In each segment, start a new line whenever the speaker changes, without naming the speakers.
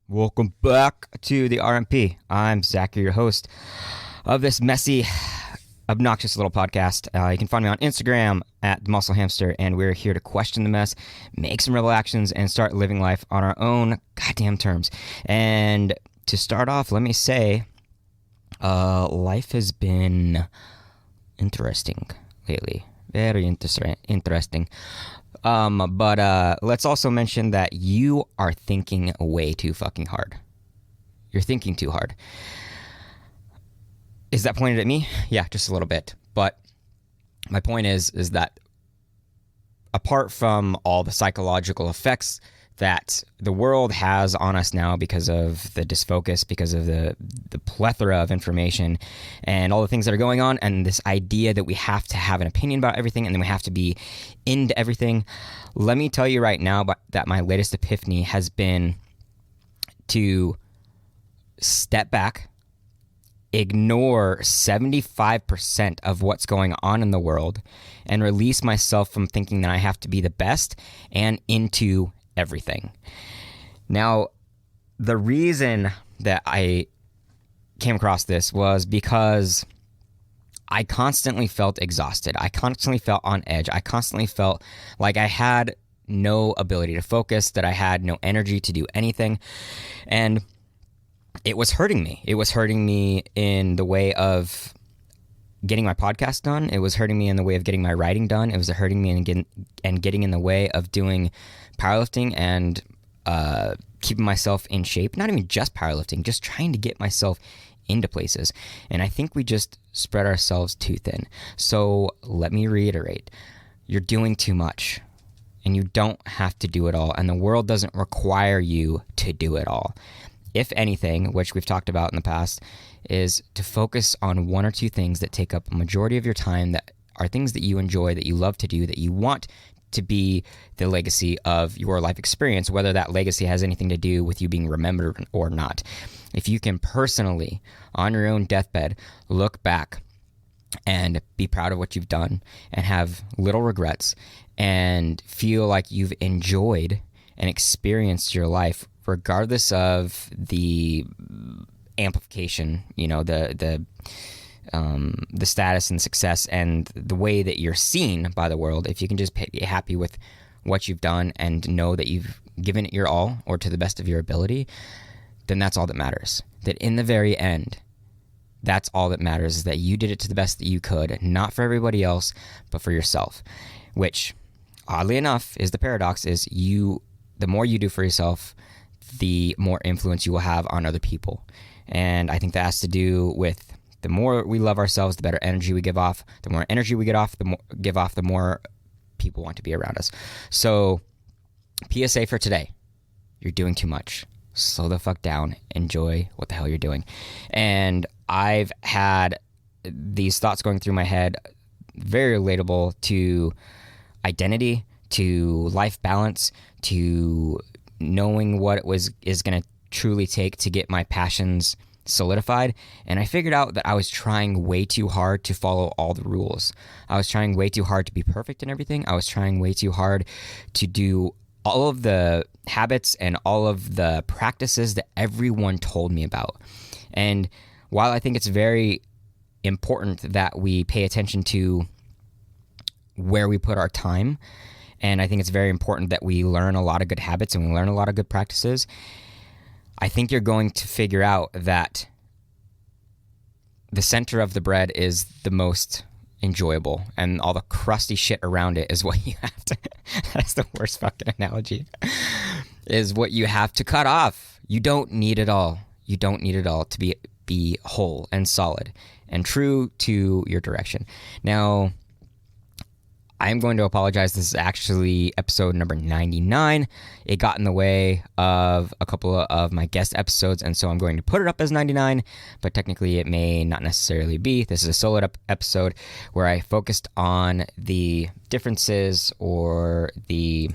Welcome back to the RMP. I'm Zach, your host of this messy, obnoxious little podcast. You can find me on Instagram at The Muscle Hamster, and we're here to question the mess, make some rebel actions, and start living life on our own goddamn terms. And to start off, let me say, life has been interesting lately. Very interesting. But let's also mention that you are thinking way too fucking hard. You're thinking too hard. Is that pointed at me? Yeah, just a little bit. But my point is that apart from all the psychological effects that the world has on us now because of the disfocus, because of the plethora of information and all the things that are going on, and this idea that we have to have an opinion about everything and then we have to be into everything, let me tell you right now that my latest epiphany has been to step back, ignore 75% of what's going on in the world, and release myself from thinking that I have to be the best and into everything. Now, the reason that I came across this was because I constantly felt exhausted. I constantly felt on edge. I constantly felt like I had no ability to focus, that I had no energy to do anything. And it was hurting me. It was hurting me in the way of getting my podcast done. It was hurting me in the way of getting my writing done. It was hurting me and getting in the way of doing powerlifting and keeping myself in shape. Not even just powerlifting, just trying to get myself into places. And I think we just spread ourselves too thin. So let me reiterate, you're doing too much and you don't have to do it all. And the world doesn't require you to do it all. If anything, which we've talked about in the past, is to focus on one or two things that take up a majority of your time, that are things that you enjoy, that you love to do, that you want to be the legacy of your life experience, whether that legacy has anything to do with you being remembered or not. If you can personally, on your own deathbed, look back and be proud of what you've done and have little regrets and feel like you've enjoyed and experienced your life regardless of the amplification, the status and success and the way that you're seen by the world, if you can just be happy with what you've done and know that you've given it your all or to the best of your ability, then that's all that matters. That in the very end, that's all that matters, is that you did it to the best that you could, not for everybody else, but for yourself, which oddly enough is the paradox, is the more you do for yourself, the more influence you will have on other people. And I think that has to do with the more we love ourselves, the better energy we give off. The more energy we the more people want to be around us. So, PSA for today, you're doing too much. Slow the fuck down. Enjoy what the hell you're doing. And I've had these thoughts going through my head, very relatable to identity, to life balance, to knowing what is going to truly take to get my passions solidified. And I figured out that I was trying way too hard to follow all the rules. I was trying way too hard to be perfect in everything. I was trying way too hard to do all of the habits and all of the practices that everyone told me about. And while I think it's very important that we pay attention to where we put our time, and I think it's very important that we learn a lot of good habits and we learn a lot of good practices, I think you're going to figure out that the center of the bread is the most enjoyable, and all the crusty shit around it is what you have to that's the worst fucking analogy, is what you have to cut off. You don't need it all. You don't need it all to be whole and solid and true to your direction. Now, I'm going to apologize. This is actually episode number 99. It got in the way of a couple of my guest episodes, and so I'm going to put it up as 99, but technically it may not necessarily be. This is a solo episode where I focused on the differences or the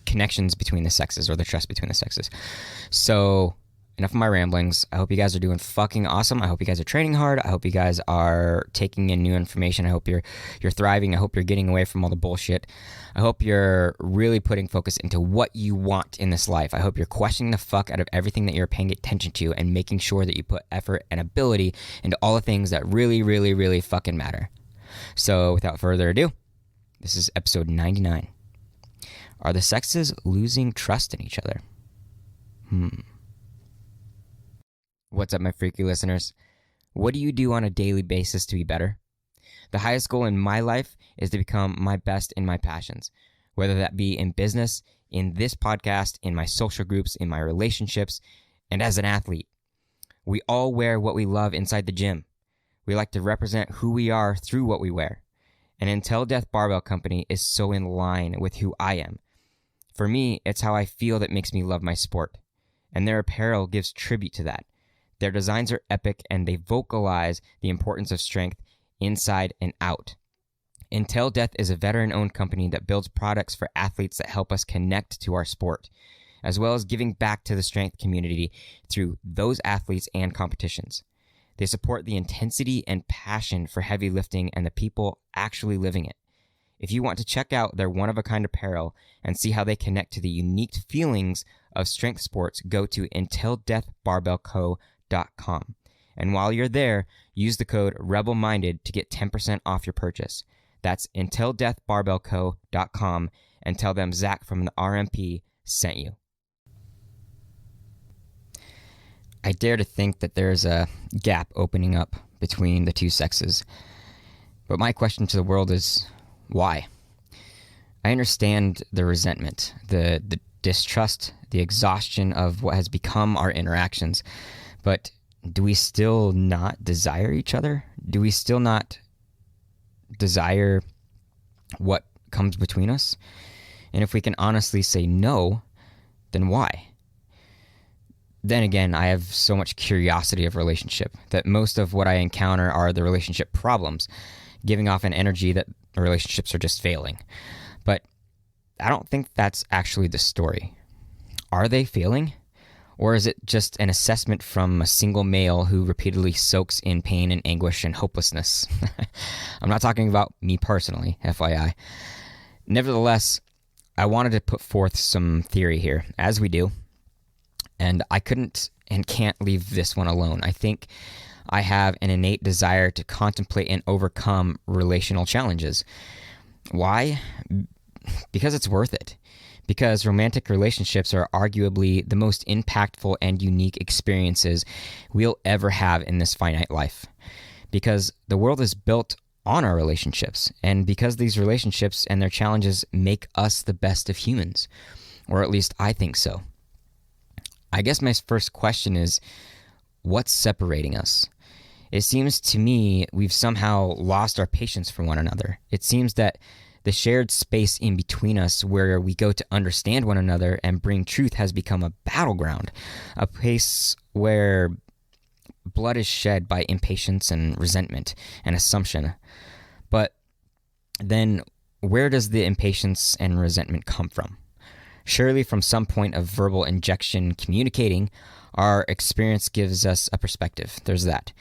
connections between the sexes, or the trust between the sexes. So enough of my ramblings. I hope you guys are doing fucking awesome. I hope you guys are training hard. I hope you guys are taking in new information. I hope you're thriving. I hope you're getting away from all the bullshit. I hope you're really putting focus into what you want in this life. I hope you're questioning the fuck out of everything that you're paying attention to and making sure that you put effort and ability into all the things that really, really, really fucking matter. So without further ado, this is episode 99. Are the sexes losing trust in each other? What's up, my freaky listeners? What do you do on a daily basis to be better? The highest goal in my life is to become my best in my passions, whether that be in business, in this podcast, in my social groups, in my relationships, and as an athlete. We all wear what we love inside the gym. We like to represent who we are through what we wear. And Until Death Barbell Company is so in line with who I am. For me, it's how I feel that makes me love my sport. And their apparel gives tribute to that. Their designs are epic, and they vocalize the importance of strength inside and out. Until Death is a veteran-owned company that builds products for athletes that help us connect to our sport, as well as giving back to the strength community through those athletes and competitions. They support the intensity and passion for heavy lifting and the people actually living it. If you want to check out their one-of-a-kind apparel and see how they connect to the unique feelings of strength sports, go to untildeathbarbellco.com. And while you're there, use the code REBELMINDED to get 10% off your purchase. That's untildeathbarbellco.com, and tell them Zach from the RMP sent you. I dare to think that there's a gap opening up between the two sexes. But my question to the world is, why? I understand the resentment, the distrust, the exhaustion of what has become our interactions. But do we still not desire each other? Do we still not desire what comes between us? And if we can honestly say no, then why? Then again, I have so much curiosity of relationship that most of what I encounter are the relationship problems, giving off an energy that the relationships are just failing. But I don't think that's actually the story. Are they failing? Or is it just an assessment from a single male who repeatedly soaks in pain and anguish and hopelessness? I'm not talking about me personally, FYI. Nevertheless, I wanted to put forth some theory here, as we do. And I couldn't and can't leave this one alone. I think I have an innate desire to contemplate and overcome relational challenges. Why? Because it's worth it. Because romantic relationships are arguably the most impactful and unique experiences we'll ever have in this finite life. Because the world is built on our relationships, and because these relationships and their challenges make us the best of humans. Or at least I think so. I guess my first question is, what's separating us? It seems to me we've somehow lost our patience for one another. It seems that the shared space in between us where we go to understand one another and bring truth has become a battleground, a place where blood is shed by impatience and resentment and assumption. But then where does the impatience and resentment come from? Surely from some point of verbal injection communicating, our experience gives us a perspective. There's that.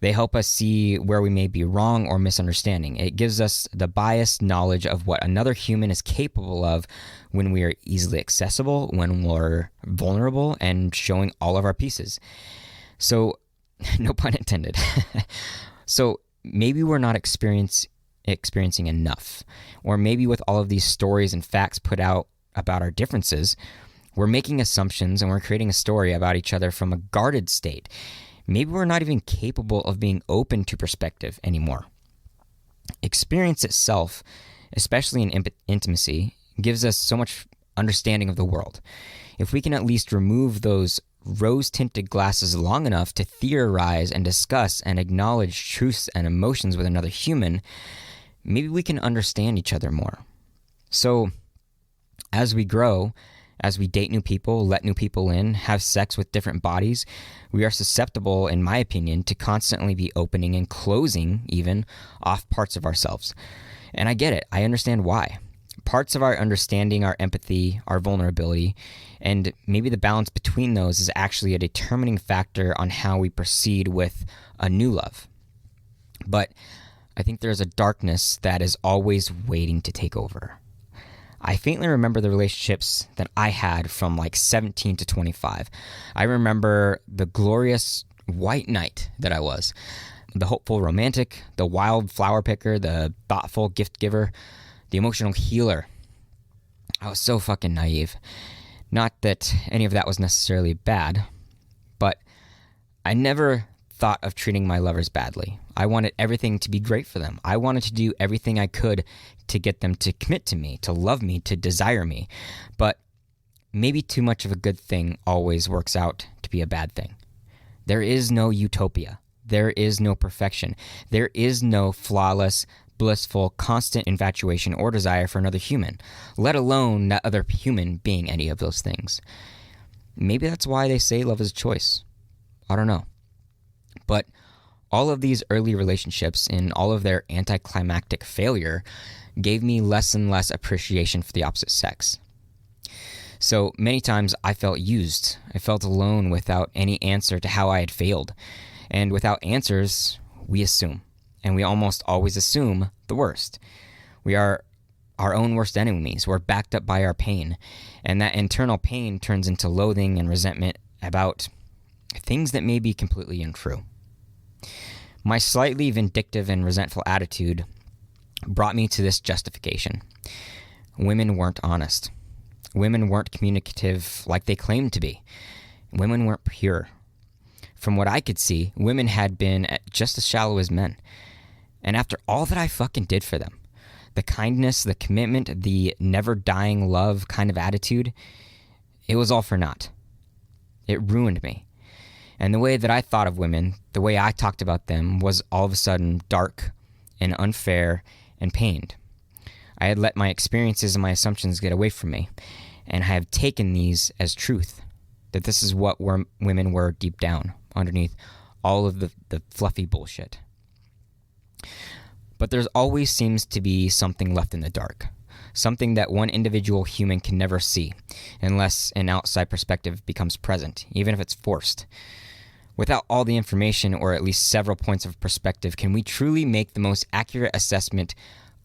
They help us see where we may be wrong or misunderstanding. It gives us the biased knowledge of what another human is capable of when we are easily accessible, when we're vulnerable, and showing all of our pieces. So, no pun intended. So, maybe we're not experiencing enough. Or maybe with all of these stories and facts put out about our differences, we're making assumptions and we're creating a story about each other from a guarded state. Maybe we're not even capable of being open to perspective anymore. Experience itself, especially in intimacy, gives us so much understanding of the world. If we can at least remove those rose-tinted glasses long enough to theorize and discuss and acknowledge truths and emotions with another human, maybe we can understand each other more. So, as we grow, as we date new people, let new people in, have sex with different bodies, we are susceptible, in my opinion, to constantly be opening and closing, even, off parts of ourselves. And I get it. I understand why. parts of our understanding, our empathy, our vulnerability, and maybe the balance between those is actually a determining factor on how we proceed with a new love. But I think there's a darkness that is always waiting to take over. I faintly remember the relationships that I had from like 17 to 25. I remember the glorious white knight that I was, the hopeful romantic, the wild flower picker, the thoughtful gift giver, the emotional healer. I was so fucking naive. Not that any of that was necessarily bad, but I never thought of treating my lovers badly. I wanted everything to be great for them. I wanted to do everything I could to get them to commit to me, to love me, to desire me. But maybe too much of a good thing always works out to be a bad thing. There is no utopia. There is no perfection. There is no flawless, blissful, constant infatuation or desire for another human, let alone that other human being any of those things. Maybe that's why they say love is a choice. I don't know. But all of these early relationships and all of their anticlimactic failure gave me less and less appreciation for the opposite sex. So many times I felt used. I felt alone without any answer to how I had failed. And without answers, we assume. And we almost always assume the worst. We are our own worst enemies. We're backed up by our pain. And that internal pain turns into loathing and resentment about things that may be completely untrue. My slightly vindictive and resentful attitude brought me to this justification. Women weren't honest. Women weren't communicative like they claimed to be. Women weren't pure. From what I could see, women had been just as shallow as men. And after all that I fucking did for them, the kindness, the commitment, the never dying love kind of attitude, it was all for naught. It ruined me. And the way that I thought of women, the way I talked about them, was all of a sudden dark and unfair and pained. I had let my experiences and my assumptions get away from me, and I have taken these as truth, that this is what women were deep down, underneath all of the fluffy bullshit. But there's always seems to be something left in the dark, something that one individual human can never see, unless an outside perspective becomes present, even if it's forced. Without all the information, or at least several points of perspective, can we truly make the most accurate assessment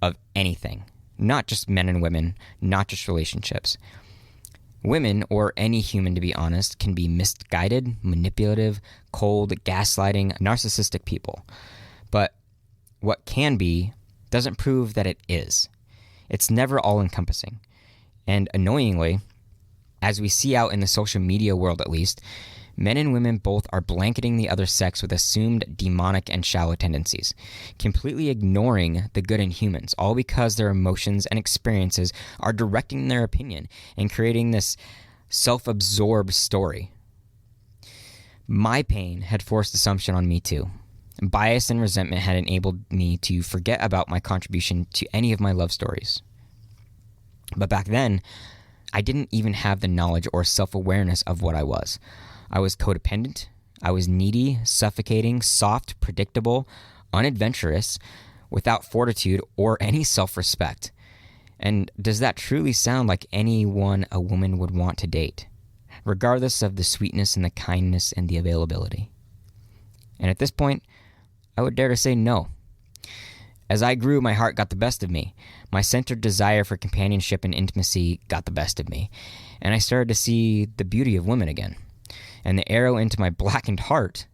of anything? Not just men and women, not just relationships. Women, or any human to be honest, can be misguided, manipulative, cold, gaslighting, narcissistic people. But what can be doesn't prove that it is. It's never all-encompassing. And annoyingly, as we see out in the social media world at least, men and women both are blanketing the other sex with assumed demonic and shallow tendencies, completely ignoring the good in humans, all because their emotions and experiences are directing their opinion and creating this self-absorbed story. My pain had forced assumption on me too. Bias and resentment had enabled me to forget about my contribution to any of my love stories. But back then, I didn't even have the knowledge or self-awareness of what I was. I was codependent, I was needy, suffocating, soft, predictable, unadventurous, without fortitude or any self-respect. And does that truly sound like anyone a woman would want to date, regardless of the sweetness and the kindness and the availability? And at this point, I would dare to say no. As I grew, my heart got the best of me. My centered desire for companionship and intimacy got the best of me. And I started to see the beauty of women again. And the arrow into my blackened heart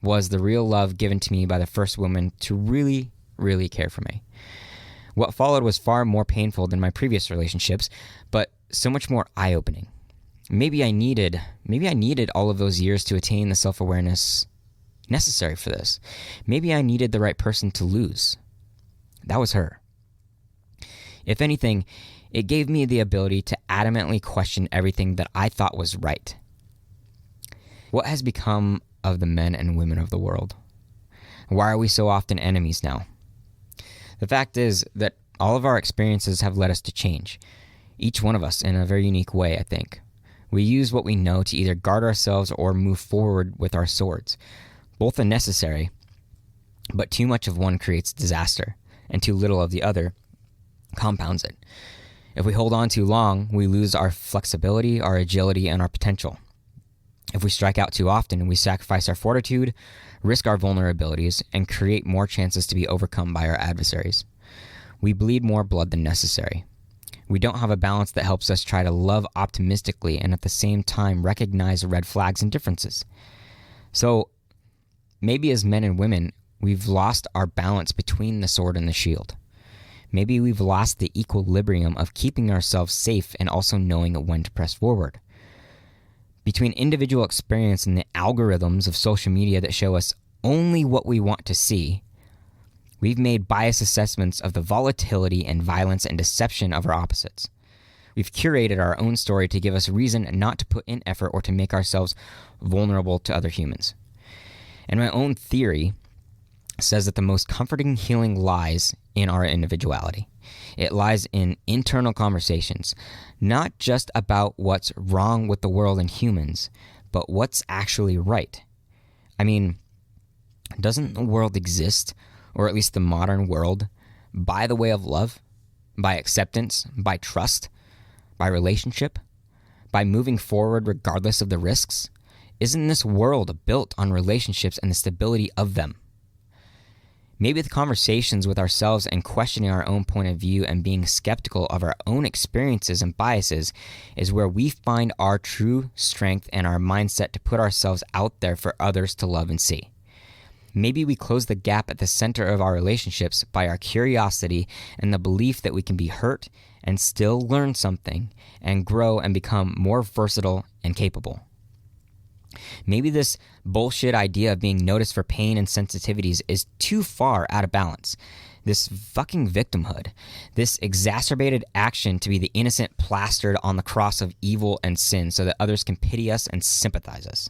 was the real love given to me by the first woman to really, really care for me. What followed was far more painful than my previous relationships, but so much more eye-opening. Maybe I needed all of those years to attain the self-awareness necessary for this. Maybe I needed the right person to lose. That was her. If anything, it gave me the ability to adamantly question everything that I thought was right. What has become of the men and women of the world? Why are we so often enemies now? The fact is that all of our experiences have led us to change. Each one of us in a very unique way, I think. We use what we know to either guard ourselves or move forward with our swords. Both are necessary, but too much of one creates disaster, and too little of the other compounds it. If we hold on too long, we lose our flexibility, our agility, and our potential. If we strike out too often, we sacrifice our fortitude, risk our vulnerabilities, and create more chances to be overcome by our adversaries. We bleed more blood than necessary. We don't have a balance that helps us try to love optimistically and at the same time recognize red flags and differences. So maybe as men and women, we've lost our balance between the sword and the shield. Maybe we've lost the equilibrium of keeping ourselves safe and also knowing when to press forward. Between individual experience and the algorithms of social media that show us only what we want to see, we've made biased assessments of the volatility and violence and deception of our opposites. We've curated our own story to give us reason not to put in effort or to make ourselves vulnerable to other humans. And my own theory says that the most comforting healing lies in our individuality. It lies in internal conversations, not just about what's wrong with the world and humans, but what's actually right. I mean, doesn't the world exist, or at least the modern world, by the way of love, by acceptance, by trust, by relationship, by moving forward regardless of the risks? Isn't this world built on relationships and the stability of them? Maybe the conversations with ourselves and questioning our own point of view and being skeptical of our own experiences and biases is where we find our true strength and our mindset to put ourselves out there for others to love and see. Maybe we close the gap at the center of our relationships by our curiosity and the belief that we can be hurt and still learn something and grow and become more versatile and capable. Maybe this bullshit idea of being noticed for pain and sensitivities is too far out of balance. This fucking victimhood, this exacerbated action to be the innocent plastered on the cross of evil and sin so that others can pity us and sympathize us.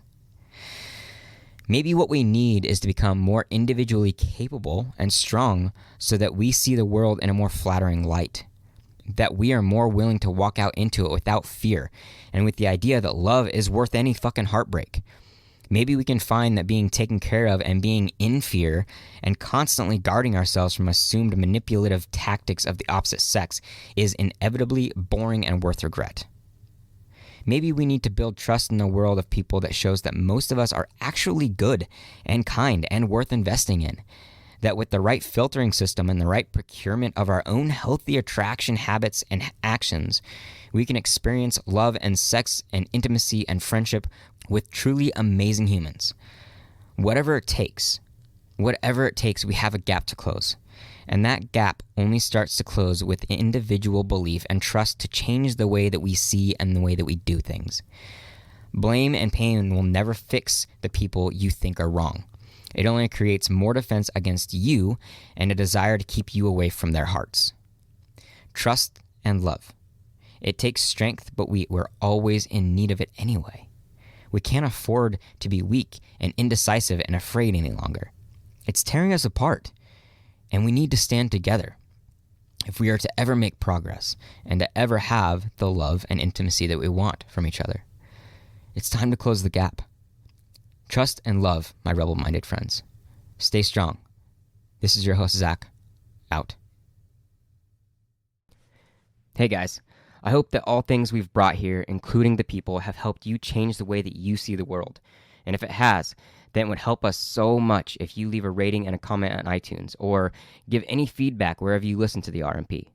Maybe what we need is to become more individually capable and strong so that we see the world in a more flattering light, that we are more willing to walk out into it without fear and with the idea that love is worth any fucking heartbreak. Maybe we can find that being taken care of and being in fear and constantly guarding ourselves from assumed manipulative tactics of the opposite sex is inevitably boring and worth regret. Maybe we need to build trust in the world of people that shows that most of us are actually good and kind and worth investing in. That with the right filtering system and the right procurement of our own healthy attraction habits and actions, we can experience love and sex and intimacy and friendship with truly amazing humans. Whatever it takes, we have a gap to close. And that gap only starts to close with individual belief and trust to change the way that we see and the way that we do things. Blame and pain will never fix the people you think are wrong. It only creates more defense against you and a desire to keep you away from their hearts. Trust and love. It takes strength, but we're always in need of it anyway. We can't afford to be weak and indecisive and afraid any longer. It's tearing us apart, and we need to stand together if we are to ever make progress and to ever have the love and intimacy that we want from each other. It's time to close the gap. Trust and love, my rebel-minded friends. Stay strong. This is your host, Zach. Out. Hey guys, I hope that all things we've brought here, including the people, have helped you change the way that you see the world. And if it has, then it would help us so much if you leave a rating and a comment on iTunes or give any feedback wherever you listen to the RMP.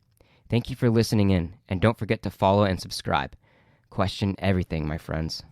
Thank you for listening in, and don't forget to follow and subscribe. Question everything, my friends.